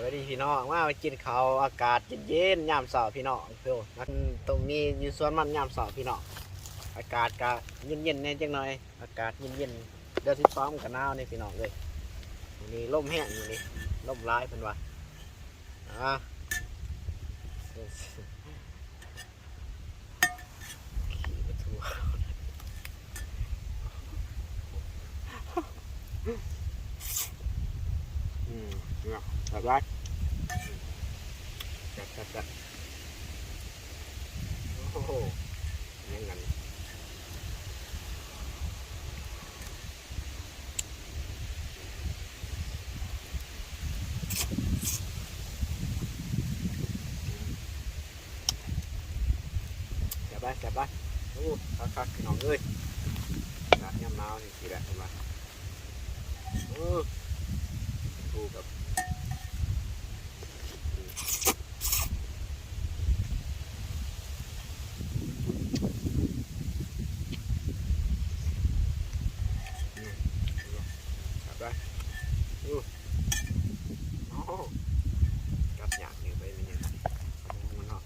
สวัสดีพี่น้องมากินข้าวอากาศเย็นๆยามเช้าพี่น้องเพื่อนักตรงนี้อยู่สวนมันยามเช้าพี่น้องอากาศก็เย็นๆแน่จังหน่อยอากาศเย็นๆเดือน12กับหนาวนี่พี่น้องเลยนี่ลมแห้งอยู่นี่ลมร้ายเพิ่นว่าอ่าขี่ไปทั่วเนี่ยแบบไรจัดโอ้โหยังไงจับไปโอ้คักพี่น้องเอ้ยน้ำยำนาวนี่สิแหละเห็นไหมดูกับจับไปโอ้กัดหยาบอยู่ไปเป็นยังไงมันเนาะ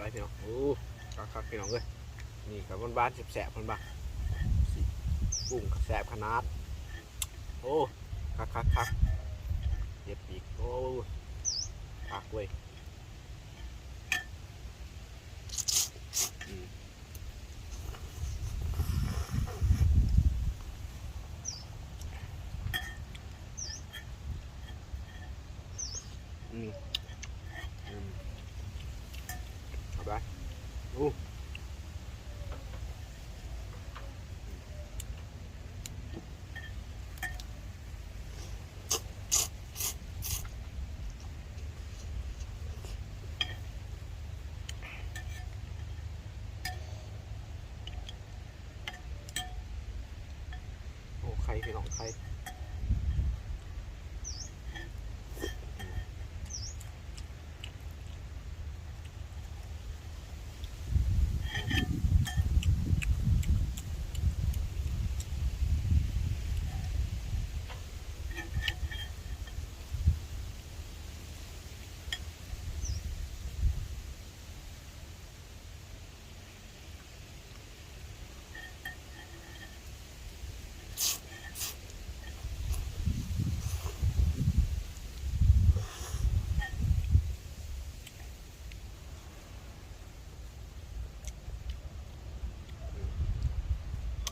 ไปพี่น้องโอ้คักพี่น้องเลยนี่กับบ้านๆแสบๆมันบ้างกุ้งแสบขนาดโอ้คักเจ็บปีกโอ้คักเว้ยอืมอืมเอาไปโอ้ใครพี่น้องใคร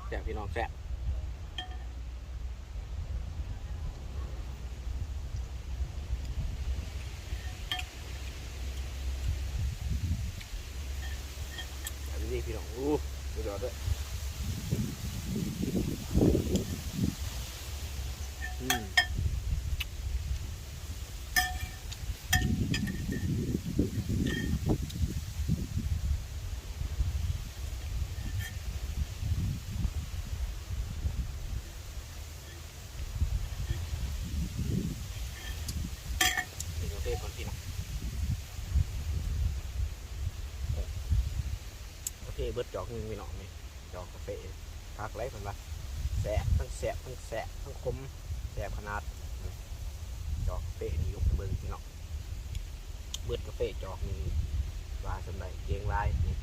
แสบพี่น้องแสบแบบนี้พี่น้องดูดอดด้วยโอเคก่อนพี่น้องโอเคเบิดจอกนึงพี่น้องนี่จอกกาแฟคักไรคนละแสบทั้งแสบทั้งคมแสบขนาดจอกกาแฟนี่ยกเบิ้งพี่น้องเบิดกาแฟจอกนี่ว่าสำไรเกียงลายนี่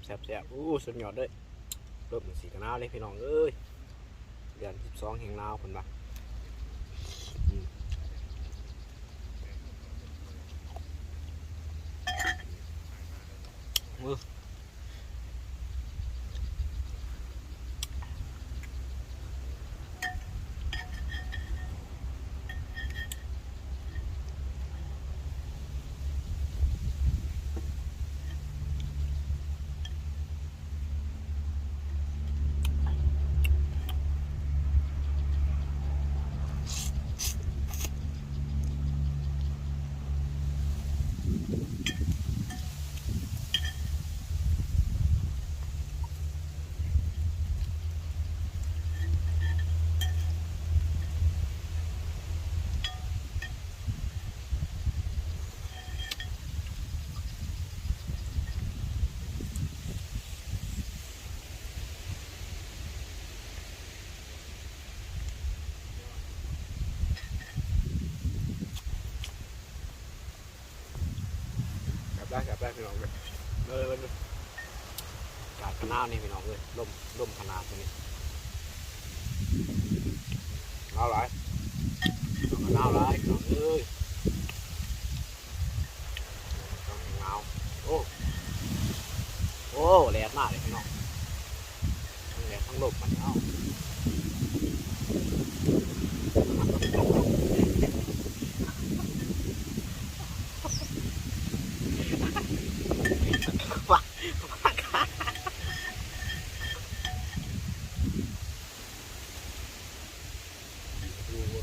แซ่บอู้สุดยอดเลยรถมันสีกระนาวเลยพี่น้องเอ้ยเดือน12แห่งหนาวคนบ้ากลับได้พี่น้องเลยกาดกระนาวนี่พี่น้องเลยล่มขนาดตัวนี้เอาหลายกระนาวหลายพี่น้องเอ้ยต้องเงาโอ้แหลกมากเลยพี่น้องทั้งแหลกทั้งลมมันเอา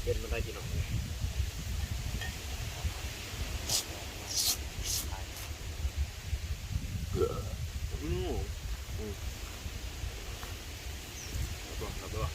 เป็นมันได้พี่น้องรับ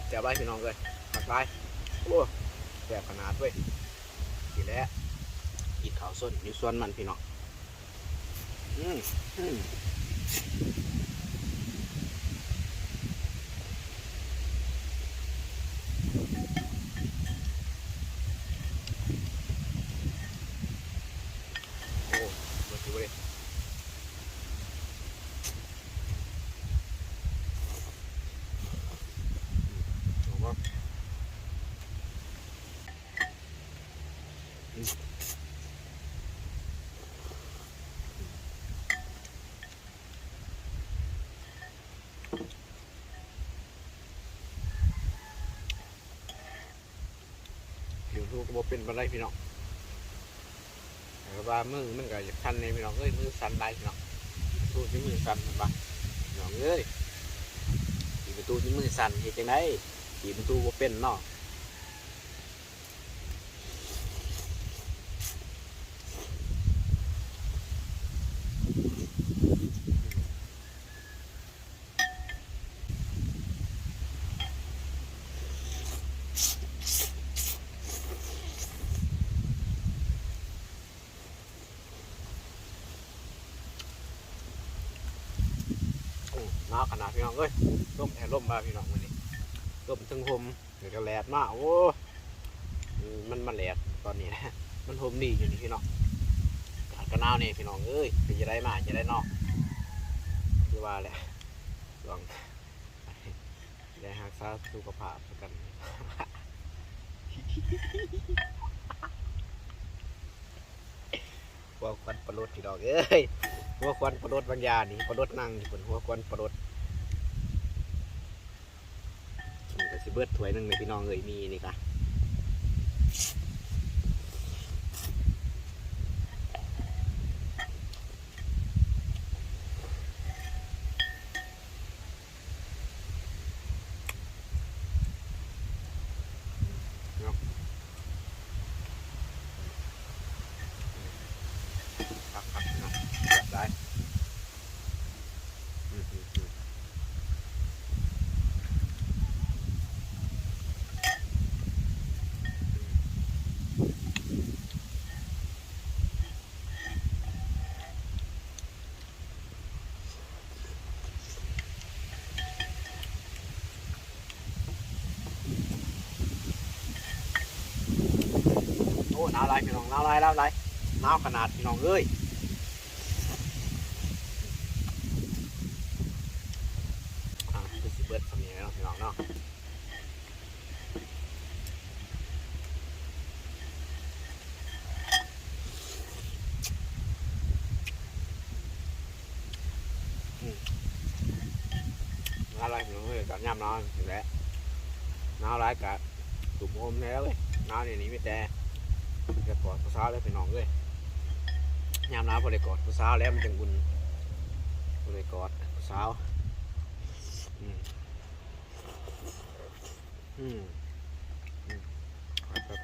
แซ่บไรพี่น้องเลยหักไรโอ้แซ่บขนาดเว้ยกินแล้วกินข้าวส้นอยู่ส่วนมันพี่น้องโอ้มาดูเลยผิวทูก็บอกเป็นอะไรพี่น้องแต่ว่ามือมันก็จะคันในพี่น้องเอ้ยมือสั่นได้พี่น้องทูที่มือสั่นมันบ้าพี่น้องเอ้ยตีประตูที่มือสั่นเหตุจังไดตีประตูบอกเป็นเนาะหนาวขนาดพี่น้องเอ้ยร่มแทนร่มมาพี่น้องวันนี้ร่มทั้งห่มเดี๋ยวจะแลดมากโอ้มันแลดตอนนี้นะมันห่มดีอยู่นี่พี่น้องกระนาวนี่พี่น้องเอ้ยจะได้มาจะได้นอกคือว่าแหละลองได้หักษาสุขภาพกันหัวควันประหลดพี่น้องเอ้ยหัวควันประหลดบางยานี่ประหลดนั่งอยู่บนหัวควันประหลดก็สิเบิดถ้วยนึงเลยพี่น้องเอ้ยมีนี่ค่ะ หนาวไรพี่น้องหนาวไรหนาวไรหนาวขนาดพี่น้องเอ้ยคือสิเบิร์ดสำเนียงเนาะพี่น้องเนาะหนาวไรพี่น้องเอ้ยกับย่ำนอนอยู่แล้วหนาวไรกับตุ่มโฮมแล้วเลยหนาวนี่ไม่แต่จะกอดผู้สาวเลยพี่น้องเลยยามหนาวพอได้กอดผู้สาวแล้วมันจังอุ่นพอได้กอดผู้สาวอืมอืม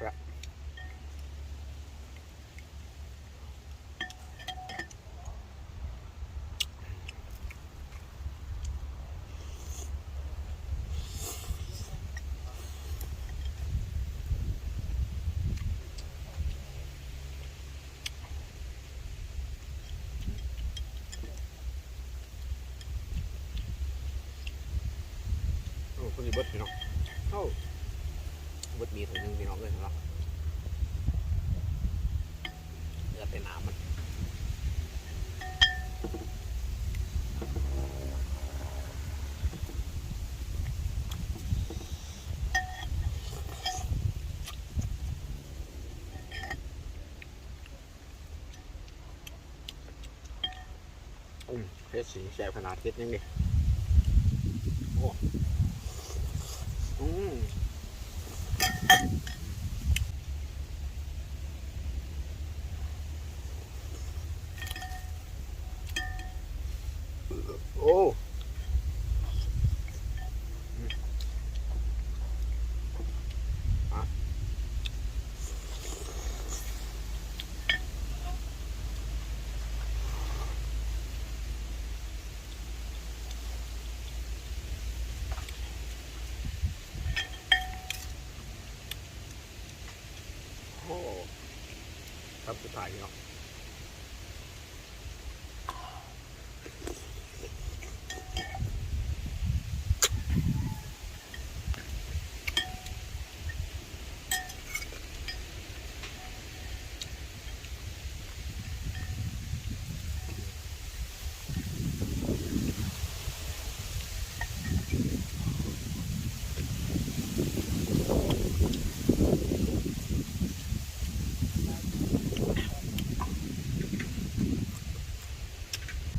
ครับโอ้คุณสิเบิดพี่น้องโอ้เบิดมีถุงนึงพี่น้องเลยครับเลือดเป็นน้ำมันเพชรสีแสบขนาดเพชรยังดิโอ้อืมโอ้โอ้ครับสุดท้ายพี่น้อง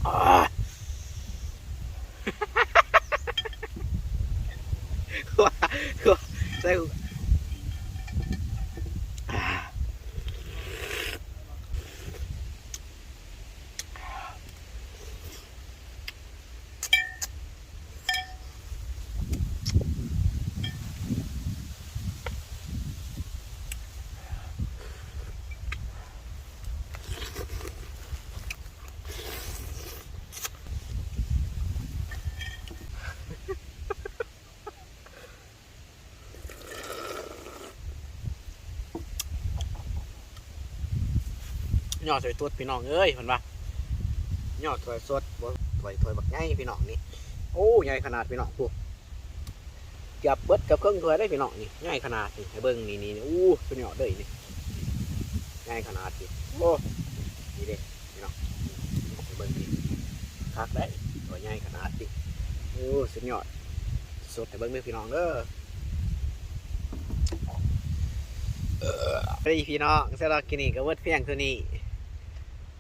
อ่าว่าใส่ย่อใส่ตัวพี่น้องเอ้ยเห็นปะย่อถอยสดบ่ถอยบักใหญ่พี่น้องนี่โอ้ใหญ่ขนาดพี่น้องพวกเกือบเบิดเกือบครึ่งถ้วยได้พี่น้องนี่ใหญ่ขนาดนี่ให้เบิ้งนี่อู้สุดยอดเลยนี่ใหญ่ขนาดนี่โอ้นี่เด้พี่น้องให้เบิ้งนี่คักได้ตัวใหญ่ขนาดนี่โอ้สุดยอดสดให้เบิ้งเลยพี่น้องเด้อเฮ้ยพี่น้องสำหรับกินนี่ก็เวิร์ดเพียงเท่านี้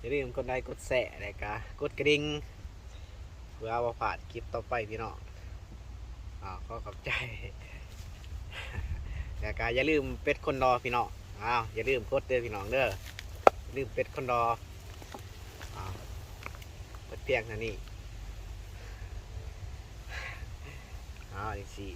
อย่าลืมกดไลค์กดแชร์และก็กดกระดิ่งเพื่อว่าผ่านคลิปต่อไปพี่น้องขอขอบใจแล้วก็อย่าลืมเป็ดคนรอพี่น้องอย่าลืมกดเด้อพี่น้องเด้ออย่าลืมเป็ดคนรอเวิร์ดเพียงเท่านี้อีกสี่